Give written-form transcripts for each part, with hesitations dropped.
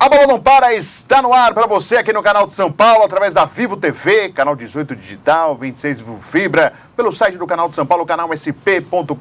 A Bola Não Para está no ar para você aqui no canal de São Paulo, através da Vivo TV, canal 18 digital, 26 Vivo Fibra, pelo site do canal de São Paulo, canal sp.com.br,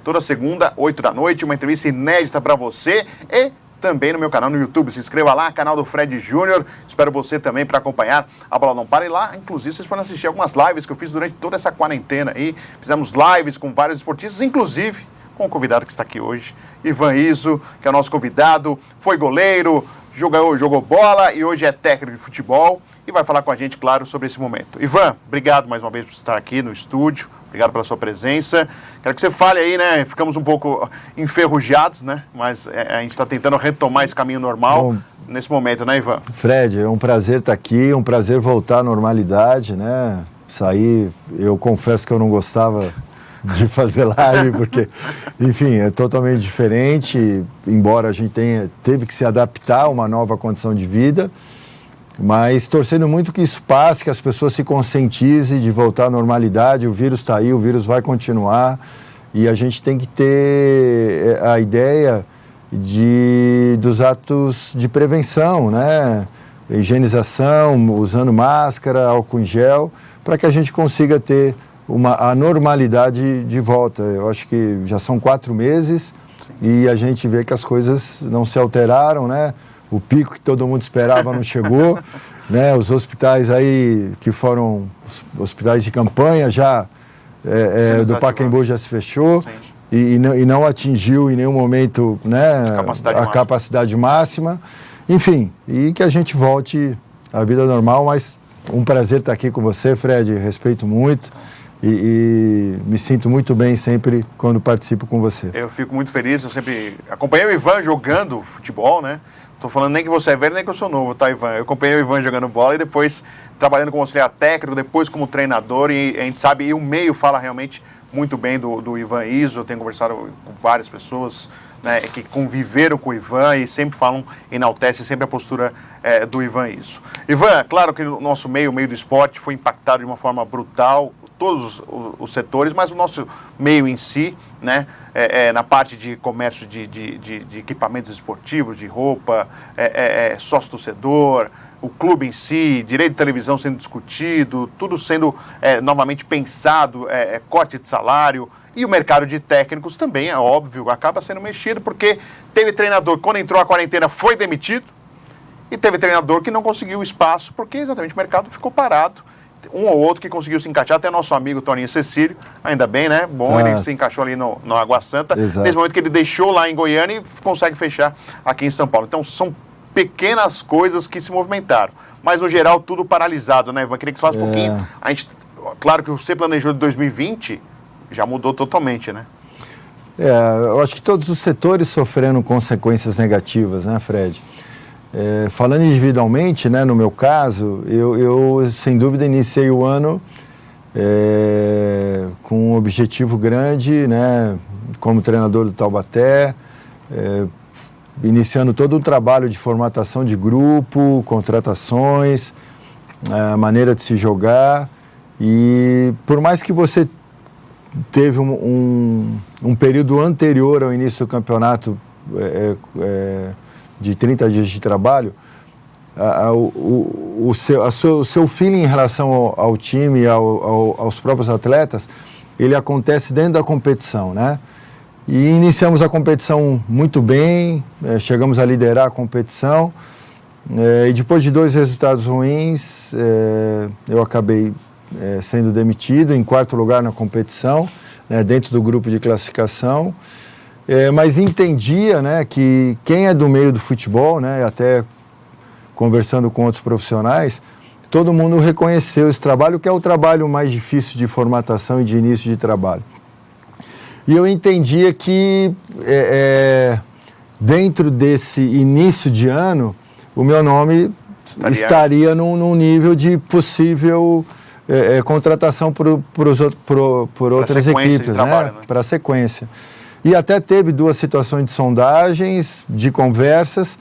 toda segunda, 8 da noite, uma entrevista inédita para você e também no meu canal no YouTube. Se inscreva lá, canal do Fred Júnior. Espero você também para acompanhar a Bola Não Para. E lá, inclusive, vocês podem assistir algumas lives que eu fiz durante toda essa quarentena aí. Fizemos lives com vários esportistas, inclusive com o convidado que está aqui hoje, Ivan Izzo, que é o nosso convidado, foi goleiro, jogou bola e hoje é técnico de futebol e vai falar com a gente, claro, sobre esse momento. Ivan, obrigado mais uma vez por estar aqui no estúdio, obrigado pela sua presença. Quero que você fale aí, né, ficamos um pouco enferrujados, né, mas a gente está tentando retomar esse caminho normal nesse momento, né, Ivan? Fred, é um prazer estar aqui, um prazer voltar à normalidade, né, sair, eu confesso que eu não gostava de fazer live, porque, enfim, é totalmente diferente, embora a gente teve que se adaptar a uma nova condição de vida, mas torcendo muito que isso passe, que as pessoas se conscientizem de voltar à normalidade. O vírus está aí, o vírus vai continuar, e a gente tem que ter a ideia dos atos de prevenção, né? Higienização, usando máscara, álcool em gel, para que a gente consiga ter a normalidade de volta. Eu acho que já são 4 meses. Sim. E a gente vê que as coisas não se alteraram, né? O pico que todo mundo esperava não chegou, né? Os hospitais aí, que foram hospitais de campanha, já do Pacaembu já se fechou e não atingiu em nenhum momento, né, a capacidade máxima. Enfim, e que a gente volte à vida normal, mas um prazer estar aqui com você, Fred, respeito muito. E me sinto muito bem sempre quando participo com você. Eu fico muito feliz, eu sempre acompanhei o Ivan jogando futebol, né? Tô falando nem que você é velho, nem que eu sou novo, tá, Ivan? Eu acompanhei o Ivan jogando bola e depois trabalhando como auxiliar técnico, depois como treinador, e a gente sabe, e o meio fala realmente muito bem do Ivan Izzo. Eu tenho conversado com várias pessoas, né, que conviveram com o Ivan e sempre falam, enaltecem sempre a postura do Ivan Izzo. Ivan, claro que o nosso meio, o meio do esporte, foi impactado de uma forma brutal, todos os setores, mas o nosso meio em si, né, na parte de comércio de equipamentos esportivos, de roupa, sócio-torcedor, o clube em si, direito de televisão sendo discutido, tudo sendo novamente pensado, corte de salário, e o mercado de técnicos também, é óbvio, acaba sendo mexido, porque teve treinador, quando entrou a quarentena, foi demitido, e teve treinador que não conseguiu espaço, porque exatamente o mercado ficou parado. Um ou outro que conseguiu se encaixar, até nosso amigo Toninho Cecílio, ainda bem, né? Bom, ele se encaixou ali no Água Santa. Exato. Nesse momento que ele deixou lá em Goiânia e consegue fechar aqui em São Paulo. Então, são pequenas coisas que se movimentaram. Mas, no geral, tudo paralisado, né, Ivan? Queria que você falasse um pouquinho. Claro que você planejou de 2020, já mudou totalmente, né? Eu acho que todos os setores sofreram consequências negativas, né, Fred? Falando individualmente, né, no meu caso, eu sem dúvida iniciei o ano com um objetivo grande, né, como treinador do Taubaté, iniciando todo o trabalho de formatação de grupo, contratações, a maneira de se jogar, e por mais que você teve um período anterior ao início do campeonato de 30 dias de trabalho, o seu feeling em relação ao time, aos próprios atletas, ele acontece dentro da competição, né? E iniciamos a competição muito bem, chegamos a liderar a competição, e depois de 2 resultados ruins, eu acabei sendo demitido em 4º lugar na competição, né, dentro do grupo de classificação. Mas entendia, né, que quem é do meio do futebol, né, até conversando com outros profissionais, todo mundo reconheceu esse trabalho, que é o trabalho mais difícil de formatação e de início de trabalho. E eu entendia que dentro desse início de ano, o meu nome estaria num nível de possível contratação por outras equipes, né, para a sequência. E até teve 2 situações de sondagens, de conversas,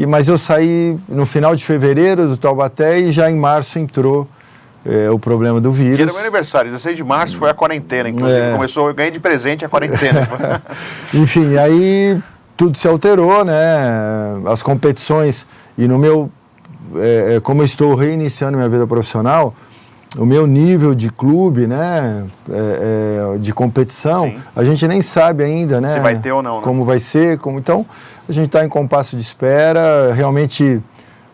mas eu saí no final de fevereiro do Taubaté e já em março entrou o problema do vírus. Dia do meu aniversário, 16 de março, foi a quarentena, inclusive. Começou, eu ganhei de presente a quarentena. Enfim, aí tudo se alterou, né? As competições, e no meu, como eu estou reiniciando minha vida profissional, o meu nível de clube, né, de competição, Sim. a gente nem sabe ainda, né? Se vai ter ou não, né? Como vai ser, então a gente está em compasso de espera. Realmente,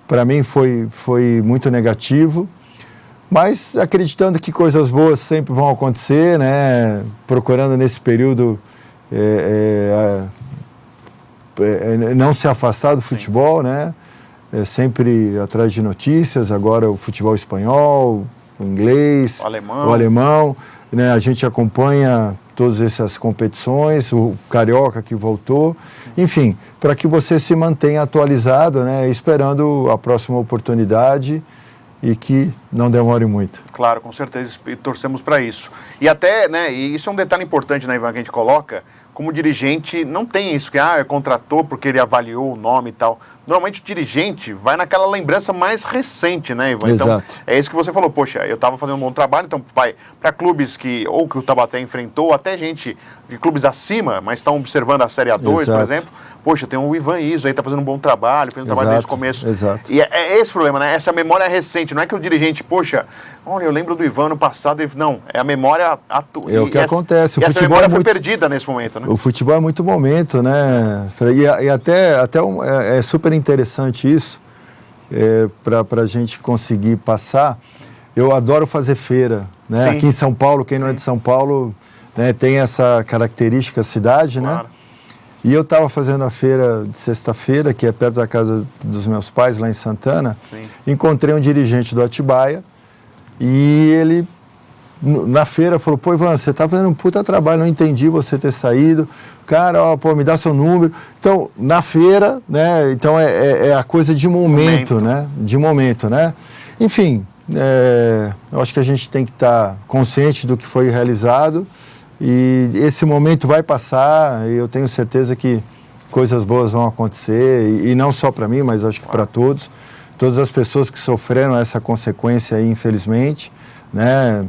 para mim, foi muito negativo, mas acreditando que coisas boas sempre vão acontecer, né? Procurando nesse período não se afastar do futebol, né? Sempre atrás de notícias. Agora o futebol espanhol, o inglês, o alemão, né? A gente acompanha todas essas competições, o Carioca que voltou, enfim, para que você se mantenha atualizado, né? Esperando a próxima oportunidade e que não demore muito. Claro, com certeza, e torcemos para isso. E até, né, e isso é um detalhe importante, né, Ivan, que a gente coloca, como dirigente não tem isso, que contratou porque ele avaliou o nome e tal. Normalmente o dirigente vai naquela lembrança mais recente, né, Ivan? Então, exato. É isso que você falou, poxa, eu estava fazendo um bom trabalho, então vai para clubes que o Taubaté enfrentou, ou até gente de clubes acima, mas estão observando a Série A2, exato. por exemplo. Poxa, tem o Ivan Iso aí, está fazendo um bom trabalho, fez um trabalho desde o começo. Exato. E é esse o problema, né? Essa memória recente, não é que o dirigente, poxa, olha, eu lembro do Ivan no passado, não, é a memória atual. É o que acontece. O futebol memória foi perdida nesse momento, né? O futebol é muito momento, né? E até é super interessante isso, para a gente conseguir passar. Eu adoro fazer feira, né? Aqui em São Paulo, quem não é de São Paulo, né, tem essa característica, a cidade, claro. Né? E eu estava fazendo a feira de sexta-feira, que é perto da casa dos meus pais, lá em Santana. Sim. Encontrei um dirigente do Atibaia e ele, na feira, falou: pô, Ivan, você está fazendo um puta trabalho, não entendi você ter saído. Cara, me dá seu número. Então, na feira, né? Então, é a coisa de momento, né? De momento, né? Enfim, eu acho que a gente tem que estar consciente do que foi realizado. E esse momento vai passar e eu tenho certeza que coisas boas vão acontecer, e não só para mim, mas acho que para todos. Todas as pessoas que sofreram essa consequência aí, infelizmente, né?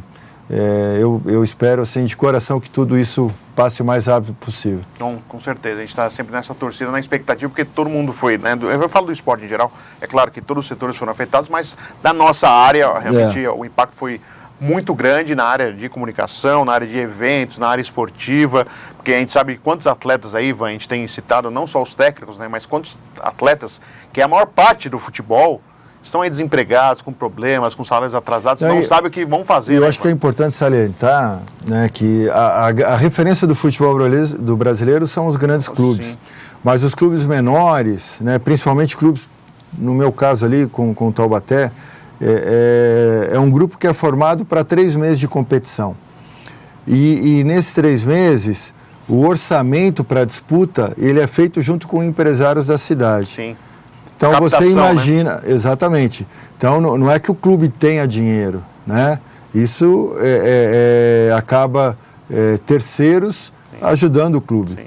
Eu espero, assim, de coração, que tudo isso passe o mais rápido possível. Então, com certeza, a gente está sempre nessa torcida, na expectativa, porque todo mundo foi, né? Eu falo do esporte em geral, é claro que todos os setores foram afetados, mas da nossa área, realmente, o impacto foi muito grande na área de comunicação, na área de eventos, na área esportiva, porque a gente sabe quantos atletas aí, Ivan, a gente tem citado, não só os técnicos, né, mas quantos atletas, que é a maior parte do futebol, estão aí desempregados, com problemas, com salários atrasados, não sabem o que vão fazer. Eu acho que é importante salientar, né, que a referência do futebol do brasileiro são os grandes clubes. Sim. Mas os clubes menores, né, principalmente clubes, no meu caso ali, com o Taubaté, é um grupo que é formado para 3 meses de competição. E nesses 3 meses, o orçamento para a disputa, ele é feito junto com empresários da cidade. Sim. Então captação, você imagina, né? Exatamente. Então não é que o clube tenha dinheiro, né? Isso acaba terceiros ajudando o clube. Sim.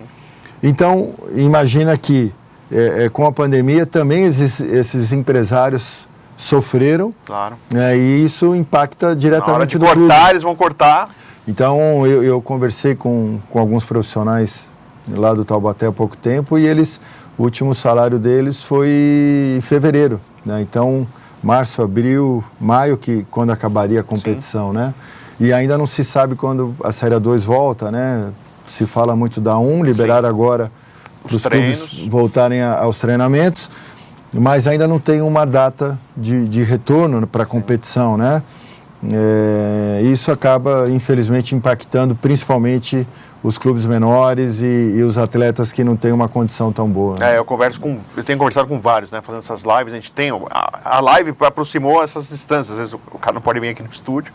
Então imagina que com a pandemia também esses empresários sofreram, claro. E isso impacta diretamente no clube. Eles vão cortar. Então eu conversei com alguns profissionais lá do Taubaté há pouco tempo, e o último salário deles foi em fevereiro, né? Então março, abril, maio, quando acabaria a competição, né? E ainda não se sabe quando a Série A2 volta, né? Se fala muito da 1, liberar agora para os clubes voltarem aos treinamentos, mas ainda não tem uma data de retorno para a competição, né? Isso acaba, infelizmente, impactando principalmente os clubes menores e os atletas que não têm uma condição tão boa. Né? Eu tenho conversado com vários, né? Fazendo essas lives, a gente tem... A live aproximou essas distâncias, às vezes o cara não pode vir aqui no estúdio,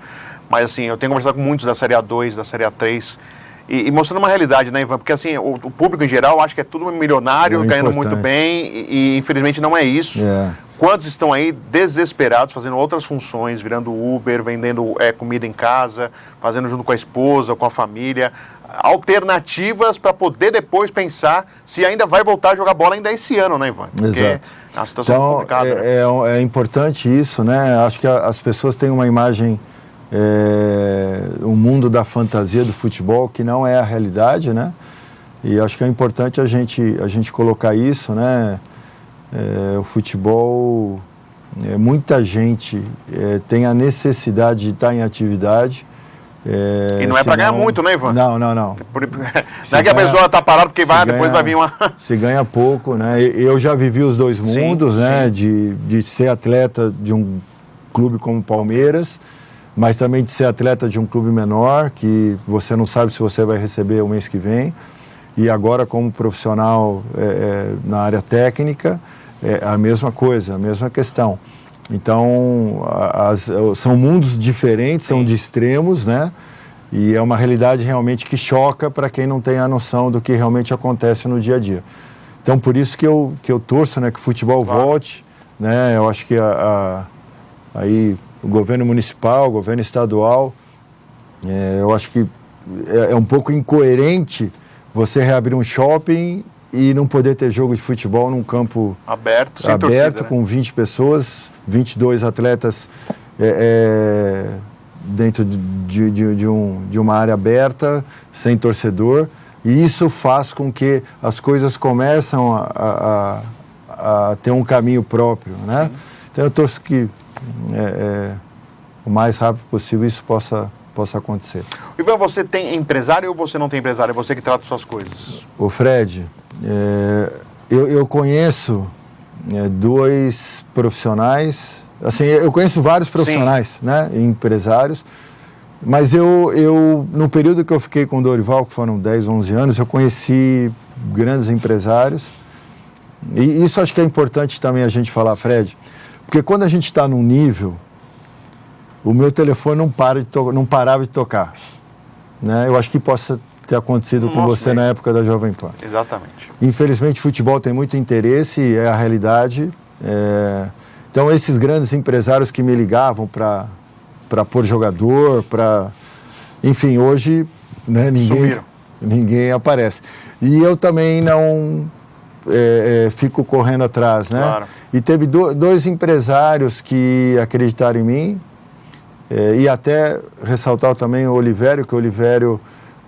mas assim, eu tenho conversado com muitos da Série A2, da Série A3, e mostrando uma realidade, né, Ivan? Porque assim, o público em geral acha que é tudo milionário, ganhando muito bem, e infelizmente não é isso. Quantos estão aí desesperados, fazendo outras funções, virando Uber, vendendo comida em casa, fazendo junto com a esposa, com a família, alternativas para poder depois pensar se ainda vai voltar a jogar bola ainda esse ano, né, Ivan? Porque exato. A situação é complicada. É importante isso, né? Acho que as pessoas têm uma imagem, um mundo da fantasia do futebol que não é a realidade, né? E acho que é importante a gente colocar isso, né? O futebol, muita gente tem a necessidade de estar em atividade. E não é para ganhar muito, né, Ivan? Não. Não é que a pessoa está parada porque depois vai vir uma... Se ganha pouco, né? Eu já vivi os dois mundos, né? De ser atleta de um clube como o Palmeiras, mas também de ser atleta de um clube menor, que você não sabe se você vai receber o mês que vem. E agora, como profissional na área técnica, é a mesma coisa, a mesma questão. Então, são mundos diferentes, são de extremos, né? E é uma realidade realmente que choca para quem não tem a noção do que realmente acontece no dia a dia. Então, por isso que eu torço, né, que o futebol volte, né? Eu acho que aí o governo municipal, o governo estadual, eu acho que é um pouco incoerente você reabrir um shopping e não poder ter jogo de futebol num campo aberto, sem torcida, né? Com 20 pessoas, 22 atletas dentro de uma área aberta, sem torcedor. E isso faz com que as coisas começam a ter um caminho próprio, né? Sim. Então eu torço que o mais rápido possível isso possa acontecer. Ivan, você tem empresário ou você não tem empresário? É você que trata suas coisas? Ô Fred, eu conheço dois profissionais, assim, eu conheço vários profissionais, né, empresários, mas eu no período que eu fiquei com o Dorival, que foram 10, 11 anos, eu conheci grandes empresários, e isso acho que é importante também a gente falar, Fred, porque quando a gente está num nível, o meu telefone não parava de tocar, né? Eu acho que possa ter acontecido com você na época da Jovem Pan. Exatamente. Infelizmente, o futebol tem muito interesse, é a realidade. Então, esses grandes empresários que me ligavam para pôr jogador, enfim, hoje, né, ninguém aparece. E eu também não fico correndo atrás, né? Claro. E teve dois empresários que acreditaram em mim, e até ressaltar também o Olivério, que o Olivério,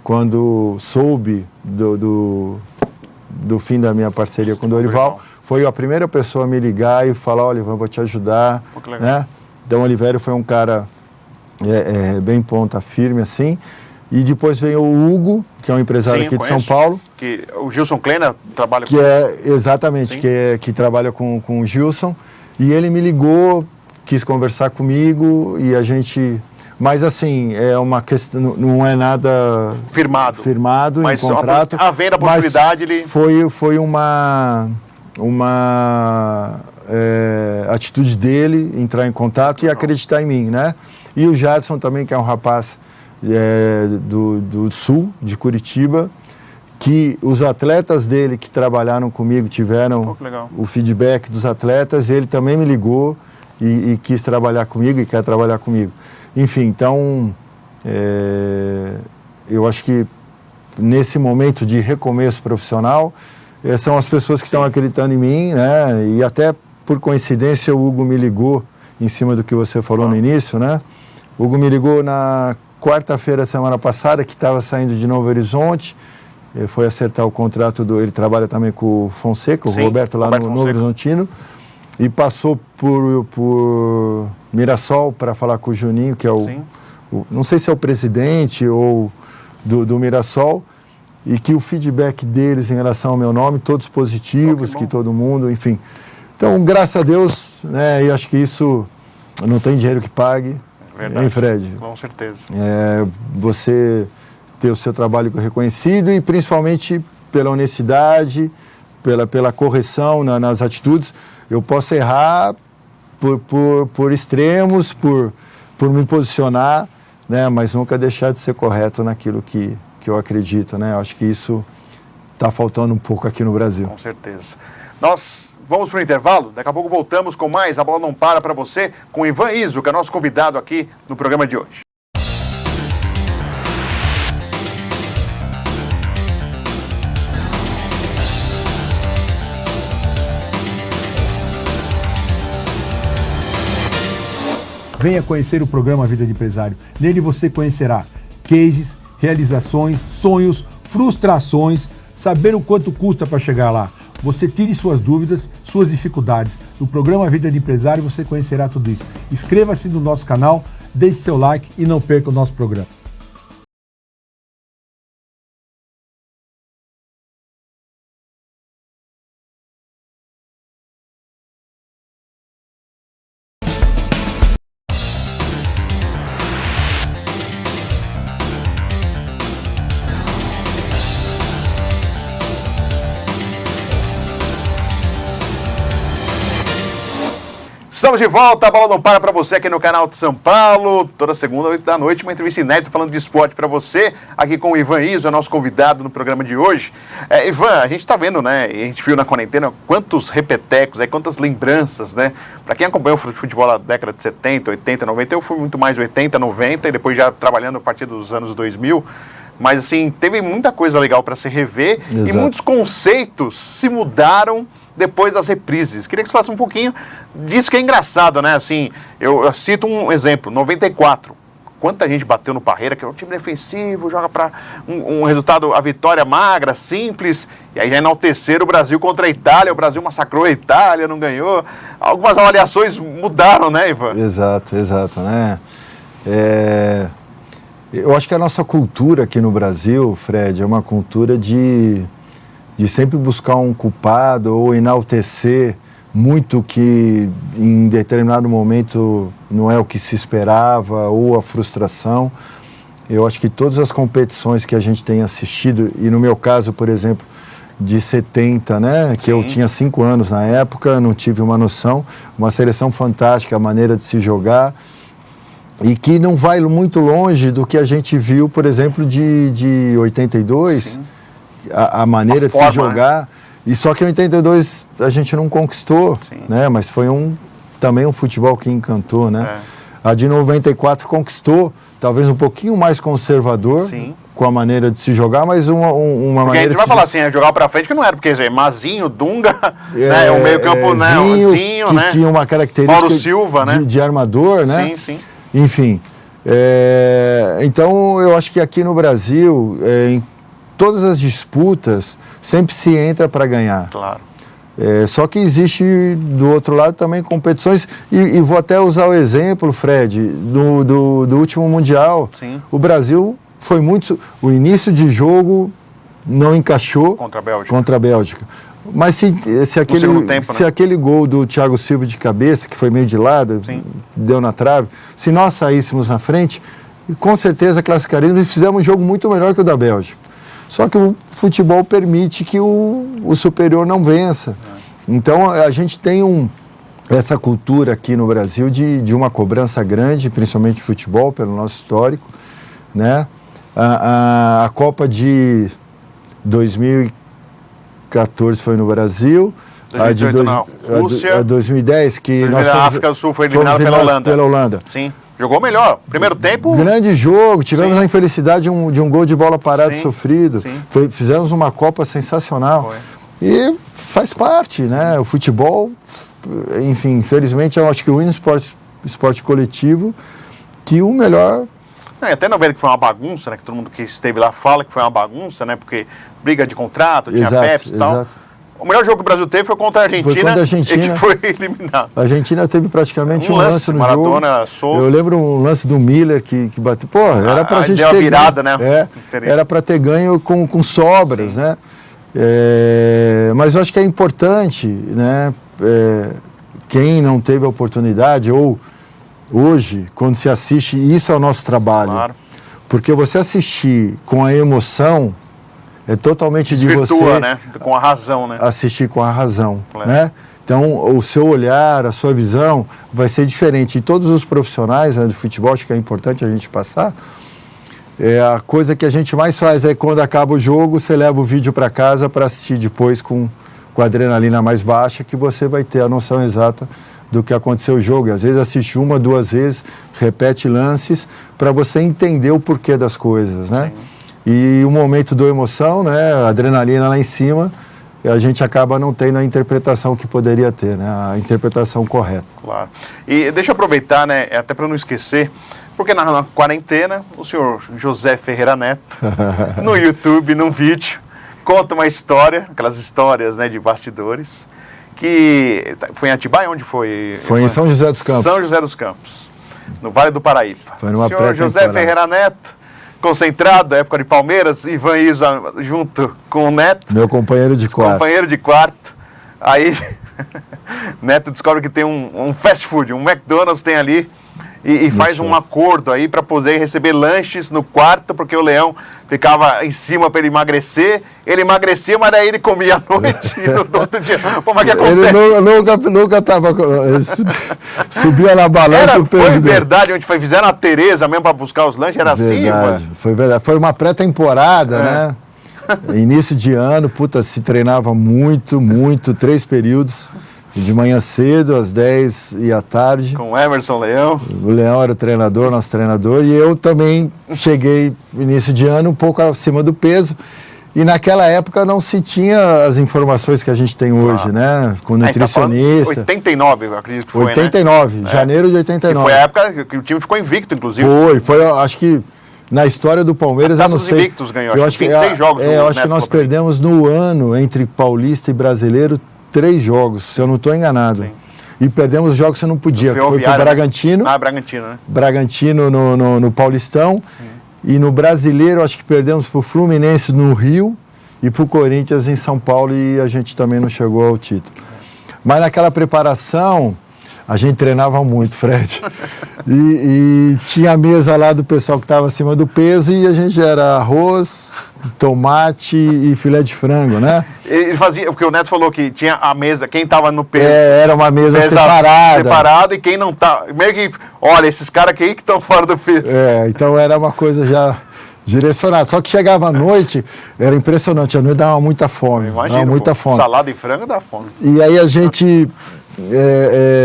quando soube do fim da minha parceria com o Dorival, foi a primeira pessoa a me ligar e falar, olha, eu vou te ajudar, né? Então o Olivério foi um cara bem ponta firme, assim. E depois veio o Hugo, que é um empresário aqui de São Paulo. Que o Gilson Kleina trabalha com... Exatamente, que trabalha com o Gilson. E ele me ligou, quis conversar comigo e a gente... Mas assim, é uma questão, não é nada firmado mas em contrato. Havendo a possibilidade, ele... Foi uma atitude dele entrar em contato e acreditar em mim, né? E o Jadson também, que é um rapaz do sul, de Curitiba, que os atletas dele que trabalharam comigo tiveram o feedback dos atletas, ele também me ligou e quis trabalhar comigo e quer trabalhar comigo. Enfim, então, eu acho que nesse momento de recomeço profissional, são as pessoas que estão acreditando em mim, né? E até por coincidência o Hugo me ligou em cima do que você falou no início, né? O Hugo me ligou na quarta-feira, semana passada, que estava saindo de Novo Horizonte, foi acertar o contrato ele trabalha também com o Fonseca, o Roberto lá no Novo Horizontino, e passou por Mirassol para falar com o Juninho, que é não sei se é o presidente ou do Mirassol, e que o feedback deles em relação ao meu nome, todos positivos, que todo mundo, enfim. Então, graças a Deus, né, e acho que isso não tem dinheiro que pague, hein, Fred? Com certeza. Você ter o seu trabalho reconhecido e principalmente pela honestidade, pela correção nas atitudes. Eu posso errar por extremos, por me posicionar, né, mas nunca deixar de ser correto naquilo que eu acredito, né? Acho que isso está faltando um pouco aqui no Brasil. Com certeza. Nós vamos para o intervalo, daqui a pouco voltamos com mais A Bola Não Para você, com o Ivan Izzo, que é nosso convidado aqui no programa de hoje. Venha conhecer o programa Vida de Empresário. Nele você conhecerá cases, realizações, sonhos, frustrações, saber o quanto custa para chegar lá. Você tire suas dúvidas, suas dificuldades. No programa Vida de Empresário você conhecerá tudo isso. Inscreva-se no nosso canal, deixe seu like e não perca o nosso programa. Estamos de volta, a bola não para você aqui no canal de São Paulo. Toda segunda, 8 da noite, uma entrevista inédita falando de esporte para você, aqui com o Ivan Izzo, é nosso convidado no programa de hoje. Ivan, a gente está vendo, né, e a gente viu na quarentena quantos repetecos, quantas lembranças, né? Para quem acompanhou o futebol da década de 70, 80, 90, eu fui muito mais 80, 90 e depois já trabalhando a partir dos anos 2000. Mas, assim, teve muita coisa legal para se rever. Exato. E muitos conceitos se mudaram depois das reprises. Queria que você falasse um pouquinho disso, que é engraçado, né? Assim, eu cito um exemplo, 94. Quanta gente bateu no Parreira, que é um time defensivo, joga para um resultado, a vitória magra, simples, e aí já enalteceram o Brasil contra a Itália, o Brasil massacrou a Itália, não ganhou. Algumas avaliações mudaram, né, Ivan? Exato, né? Eu acho que a nossa cultura aqui no Brasil, Fred, é uma cultura de sempre buscar um culpado ou enaltecer muito que em determinado momento não é o que se esperava ou a frustração. Eu acho que todas as competições que a gente tem assistido, e no meu caso, por exemplo, de 70, né, que Sim. eu tinha 5 anos na época, não tive uma noção, uma seleção fantástica, a maneira de se jogar, e que não vai muito longe do que a gente viu, por exemplo, de 82, a maneira de se jogar, né? E só que em 82 a gente não conquistou, né? Mas foi também um futebol que encantou, né? A de 94 conquistou, talvez um pouquinho mais conservador, com a maneira de se jogar, mas uma maneira... Porque a gente vai falar assim, jogar pra frente que não era, porque Mazinho, Dunga, né? O meio campo, né? Zinho, que tinha uma característica Mauro Silva, né? de armador, né? Sim. Enfim, então eu acho que aqui no Brasil, em todas as disputas, sempre se entra para ganhar. Claro. Só que existe do outro lado também competições, e vou até usar o exemplo, Fred, do último Mundial. Sim. O Brasil foi muito... O início de jogo não encaixou contra a Bélgica. Mas se aquele gol do Thiago Silva de cabeça, que foi meio de lado, deu na trave, se nós saíssemos na frente, com certeza classificaríamos e fizemos um jogo muito melhor que o da Bélgica. Só que o futebol permite que o superior não vença. Então a gente tem essa cultura aqui no Brasil de uma cobrança grande, principalmente de futebol, pelo nosso histórico, né? A Copa de 2014 foi no Brasil, 2018 na Rússia, a 2010 que a África do Sul foi eliminada pela Holanda. Sim, jogou melhor. Primeiro tempo... Grande jogo, tivemos a infelicidade de um gol de bola parado sofrido. Fizemos uma Copa sensacional. Foi. E faz parte, né? O futebol, enfim, infelizmente eu acho que o esporte coletivo, que o melhor... Até não vendo que foi uma bagunça, né? Que todo mundo que esteve lá fala que foi uma bagunça, né? Porque briga de contrato, tinha Pepsi e tal. O melhor jogo que o Brasil teve foi contra a Argentina, e que foi eliminado. A Argentina teve praticamente um lance no Maradona jogo. Solto. Eu lembro um lance do Miller que bateu. Pô, era pra gente ter virada, né? Era para ter ganho com sobras, né? Mas eu acho que é importante, né? Quem não teve a oportunidade ou hoje, quando se assiste, isso é o nosso trabalho. Claro. Porque você assistir com a emoção é totalmente de você... né? Com a razão, né? Assistir com a razão, né? Então, o seu olhar, a sua visão vai ser diferente. E todos os profissionais, né, do futebol, acho que é importante a gente passar, a coisa que a gente mais faz é quando acaba o jogo, você leva o vídeo para casa para assistir depois com a adrenalina mais baixa, que você vai ter a noção exata do que aconteceu o jogo. E às vezes assiste 1, 2 vezes, repete lances, para você entender o porquê das coisas, né? Sim. E o momento da emoção, né, a adrenalina lá em cima, a gente acaba não tendo a interpretação que poderia ter, né, a interpretação correta. Claro. E deixa eu aproveitar, né, até para não esquecer, porque na quarentena, o senhor José Ferreira Neto, no YouTube, num vídeo, conta uma história, aquelas histórias, né, de bastidores, que foi em Atibaia? Onde foi? Foi em São José dos Campos. São José dos Campos, no Vale do Paraíba. Foi numa Senhor José pré-temporada. Ferreira Neto, concentrado, da época de Palmeiras, Ivan Isa junto com o Neto. Meu companheiro de quarto. Companheiro de quarto. Aí, Neto descobre que tem um fast food, um McDonald's tem ali, e faz um acordo aí para poder receber lanches no quarto, porque o Leão ficava em cima para ele emagrecer. Ele emagrecia, mas daí ele comia à noite e no outro dia. Pô, mas que acontece? Ele nunca tava. Subia na balança o peso Foi dele. verdade, onde fizeram a Tereza mesmo para buscar os lanches, era Verdade, assim, mano? foi verdade. Foi uma pré-temporada, né? Início de ano, se treinava muito, 3 períodos. De manhã cedo, às 10 e à tarde. Com o Emerson Leão. O Leão era o treinador, nosso treinador. E eu também cheguei, início de ano, um pouco acima do peso. E naquela época não se tinha as informações que a gente tem hoje, né? Com nutricionista. 89, eu acredito que foi, 89, né? janeiro de 89. E foi a época que o time ficou invicto, inclusive. Foi, acho que na história do Palmeiras, eu não sei. Invictos ganhou, acho que 26 jogos. Eu acho que nós perdemos no ano, entre Paulista e Brasileiro, 3 jogos, se eu não estou enganado. Sim. E perdemos os jogos que você não podia. Foi para o Bragantino. Bragantino, né? Bragantino no Paulistão. Sim. E no Brasileiro, acho que perdemos para o Fluminense no Rio e para o Corinthians em São Paulo, e a gente também não chegou ao título. Mas naquela preparação, a gente treinava muito, Fred. E tinha a mesa lá do pessoal que estava acima do peso, e a gente era arroz, tomate e filé de frango, né? Ele fazia, porque o Neto falou que tinha a mesa, quem estava no peso. Era uma mesa separada. Separada, e quem não tá. Meio que, olha, esses caras aqui que estão fora do peso. Então era uma coisa já direcionada. Só que chegava à noite, era impressionante, a noite dava muita fome. Imagina, muita fome. Salada e frango dá fome. E aí a gente,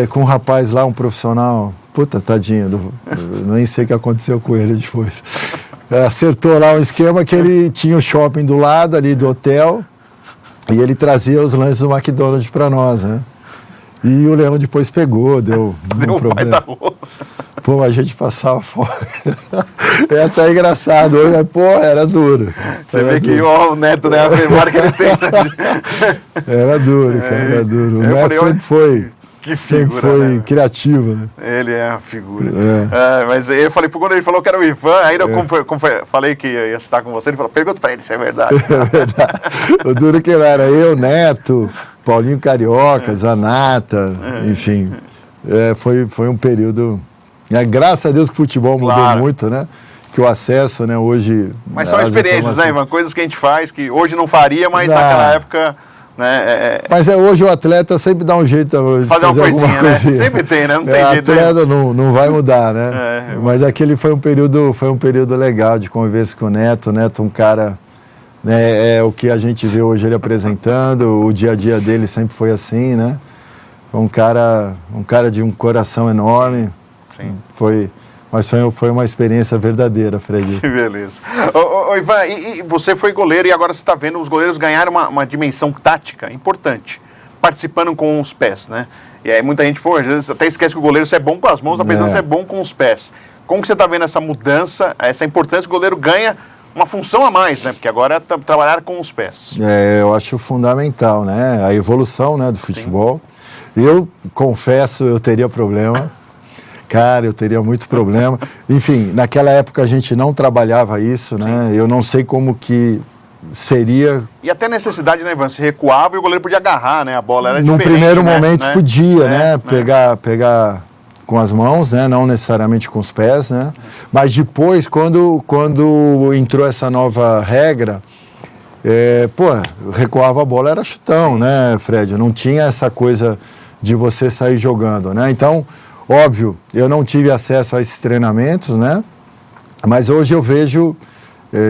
com um rapaz lá, um profissional, puta, tadinho, nem sei o que aconteceu com ele depois. Acertou lá um esquema que ele tinha o shopping do lado ali do hotel, e ele trazia os lanches do McDonald's para nós, né? E o Leão depois pegou, deu um problema. Pô, a gente passava fome. É até engraçado hoje, mas, pô, era duro. Você vê que o Neto, né, a memória que ele tem. Era duro, cara, era duro. O Neto sempre foi... Que figura, sempre foi, né? Criativo, né? Ele é uma figura. Mas eu falei, quando ele falou que era o Ivan, ainda falei que ia citar com você, ele falou, pergunta pra ele se é verdade. É verdade. O duro que era eu, Neto, Paulinho Carioca, Zanata, enfim. Foi um período... graças a Deus que o futebol mudou muito, né? Que o acesso, né, hoje... Mas são experiências, né, Ivan? Coisas que a gente faz que hoje não faria, mas naquela época... Né, Mas hoje o atleta sempre dá um jeito de fazer uma coisinha, né? Sempre tem, né? Não tem jeito. O atleta não vai mudar, né? Mas aquele foi um período legal de convivência com o Neto. O Neto, um cara, né, o que a gente vê hoje ele apresentando, o dia a dia dele sempre foi assim, né? Um cara de um coração enorme. Sim. Mas foi uma experiência verdadeira, Fred. Que beleza. Ô, Ivan, e você foi goleiro e agora você está vendo os goleiros ganharem uma dimensão tática importante, participando com os pés, né? E aí muita gente, às vezes até esquece que o goleiro é bom com as mãos, apesar de ser bom com os pés. Como que você está vendo essa mudança, essa importância que o goleiro ganha uma função a mais, né? Porque agora é trabalhar com os pés. Eu acho fundamental, né? A evolução, né, do futebol. Sim. Eu confesso, eu teria problema. Cara, eu teria muito problema. Enfim, naquela época a gente não trabalhava isso, né? Sim. Eu não sei como que seria... E até necessidade, né, Ivan? Se recuava e o goleiro podia agarrar, né? A bola era diferente. No primeiro momento podia, né? Pegar com as mãos, né? Não necessariamente com os pés, né? Mas depois, quando entrou essa nova regra, recuava a bola, era chutão, né, Fred? Não tinha essa coisa de você sair jogando, né? Então... Óbvio, eu não tive acesso a esses treinamentos, né? Mas hoje eu vejo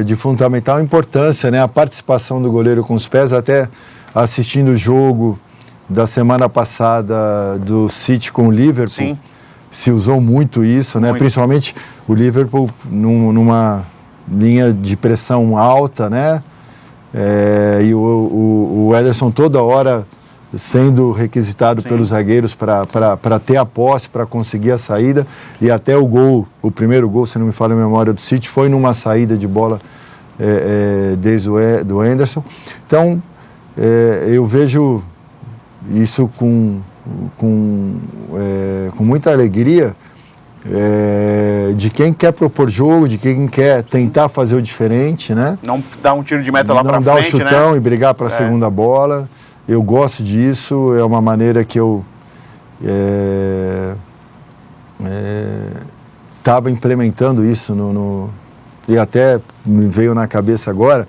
de fundamental importância, né? A participação do goleiro com os pés, até assistindo o jogo da semana passada do City com o Liverpool. Sim. Se usou muito isso, né? Principalmente o Liverpool numa linha de pressão alta, né? E o Ederson toda hora... sendo requisitado pelos zagueiros para ter a posse, para conseguir a saída, e até o primeiro gol, se não me falha a memória, do City, foi numa saída de bola desde do Anderson. Então, eu vejo isso com muita alegria, de quem quer propor jogo, de quem quer tentar fazer o diferente, né? Não dar um tiro de meta lá para frente, não dar o chutão, né? E brigar para a segunda bola. Eu gosto disso, é uma maneira que eu estava implementando isso e até me veio na cabeça agora.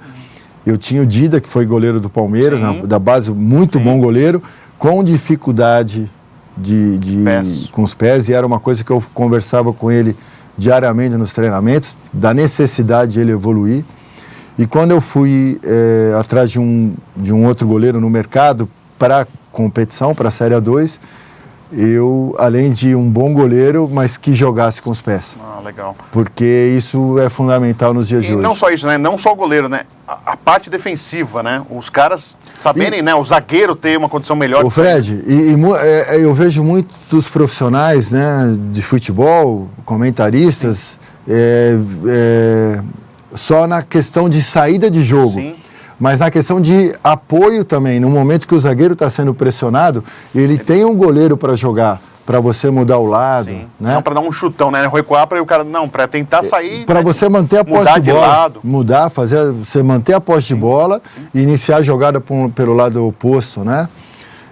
Eu tinha o Dida, que foi goleiro do Palmeiras, da base, muito bom goleiro, com dificuldade com os pés, e era uma coisa que eu conversava com ele diariamente nos treinamentos, da necessidade de ele evoluir. E quando eu fui atrás de um outro goleiro no mercado para competição, para a Série A2, eu, além de um bom goleiro, mas que jogasse com os pés. Ah, legal. Porque isso é fundamental nos dias de hoje. E não só isso, né? Não só o goleiro, né? A parte defensiva, né? Os caras saberem, né? O zagueiro ter uma condição melhor. O Fred, eu vejo muitos profissionais, né, de futebol, comentaristas, só na questão de saída de jogo. Sim. Mas na questão de apoio também, no momento que o zagueiro está sendo pressionado, ele tem um goleiro para jogar, para você mudar o lado. Sim. Né? Não para dar um chutão, né? Recuar para o cara, não, para tentar sair. Para você manter a posse de bola. Lado. Você manter a posse de bola e iniciar a jogada pelo lado oposto, né?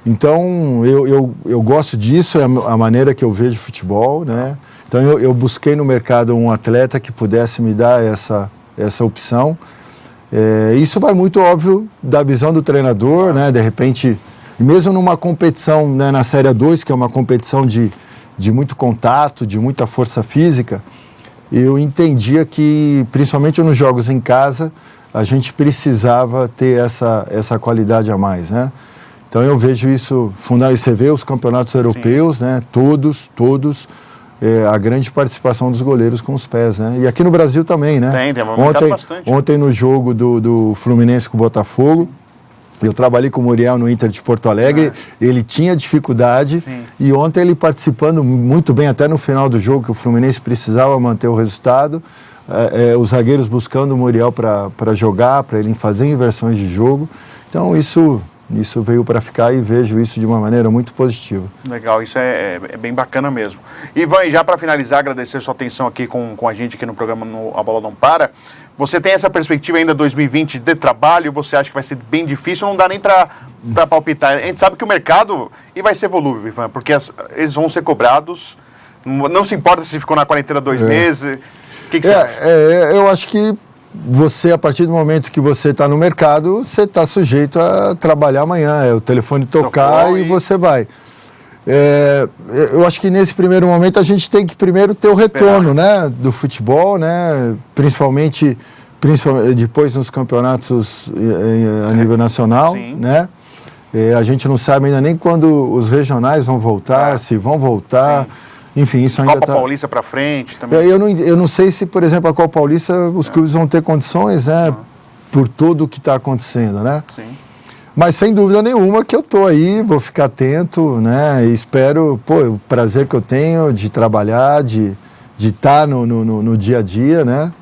Então, eu gosto disso, é a maneira que eu vejo futebol, né? Então, eu busquei no mercado um atleta que pudesse me dar essa opção. Isso vai muito, óbvio, da visão do treinador, né? De repente, mesmo numa competição, né, na Série A2, que é uma competição de muito contato, de muita força física, eu entendia que, principalmente nos jogos em casa, a gente precisava ter essa qualidade a mais, né? Então eu vejo isso fundamental. Você vê os campeonatos europeus, né? Todos, a grande participação dos goleiros com os pés, né? E aqui no Brasil também, né? Tem aumentado bastante. Ontem no jogo do Fluminense com o Botafogo, eu trabalhei com o Muriel no Inter de Porto Alegre, ele tinha dificuldade. Sim. E ontem ele participando muito bem, até no final do jogo, que o Fluminense precisava manter o resultado, os zagueiros buscando o Muriel para jogar, para ele fazer inversões de jogo. Então isso veio para ficar e vejo isso de uma maneira muito positiva. Legal, isso é bem bacana mesmo. Ivan, e já para finalizar, agradecer sua atenção aqui com a gente aqui no programa A Bola Não Para. Você tem essa perspectiva ainda 2020 de trabalho? Você acha que vai ser bem difícil? Não dá nem para palpitar. A gente sabe que o mercado vai ser volúvel, Ivan, porque eles vão ser cobrados. Não se importa se ficou na quarentena 2 meses. O que você acha? Eu acho que você, a partir do momento que você está no mercado, você está sujeito a trabalhar amanhã. O telefone tocar e você vai. Eu acho que nesse primeiro momento a gente tem que primeiro ter o retorno, né, do futebol, né, principalmente depois nos campeonatos a nível nacional, né? A gente não sabe ainda nem quando os regionais vão voltar, se vão voltar. Sim. Enfim, isso ainda Copa Paulista para frente também. Eu não sei se, por exemplo, a Copa Paulista os clubes vão ter condições, né, por tudo o que está acontecendo, né? Sim. Mas sem dúvida nenhuma que eu estou aí, vou ficar atento, né? E espero, o prazer que eu tenho de trabalhar, de estar no dia a dia, né?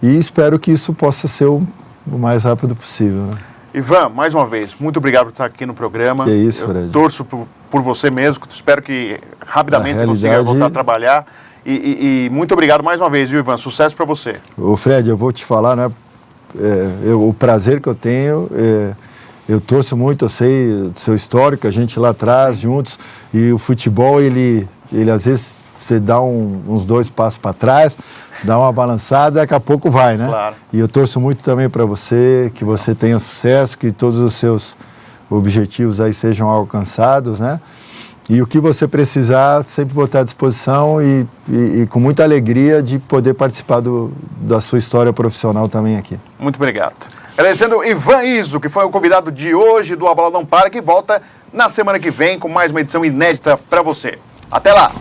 E espero que isso possa ser o mais rápido possível, né? Ivan, mais uma vez, muito obrigado por estar aqui no programa. Que é isso, Fred. Eu torço por você mesmo, espero que rapidamente você consiga voltar a trabalhar. E muito obrigado mais uma vez, viu, Ivan? Sucesso para você. Ô, Fred, eu vou te falar, né? O prazer que eu tenho... Eu torço muito, eu sei do seu histórico, a gente lá atrás, juntos, e o futebol, ele às vezes, você dá uns 2 passos para trás, dá uma balançada, daqui a pouco vai, né? Claro. E eu torço muito também para você, que você tenha sucesso, que todos os seus objetivos aí sejam alcançados, né? E o que você precisar, sempre vou estar à disposição e com muita alegria de poder participar da sua história profissional também aqui. Muito obrigado. Agradecendo Ivan Izzo, que foi o convidado de hoje do A Bola Não Para, que volta na semana que vem com mais uma edição inédita para você. Até lá!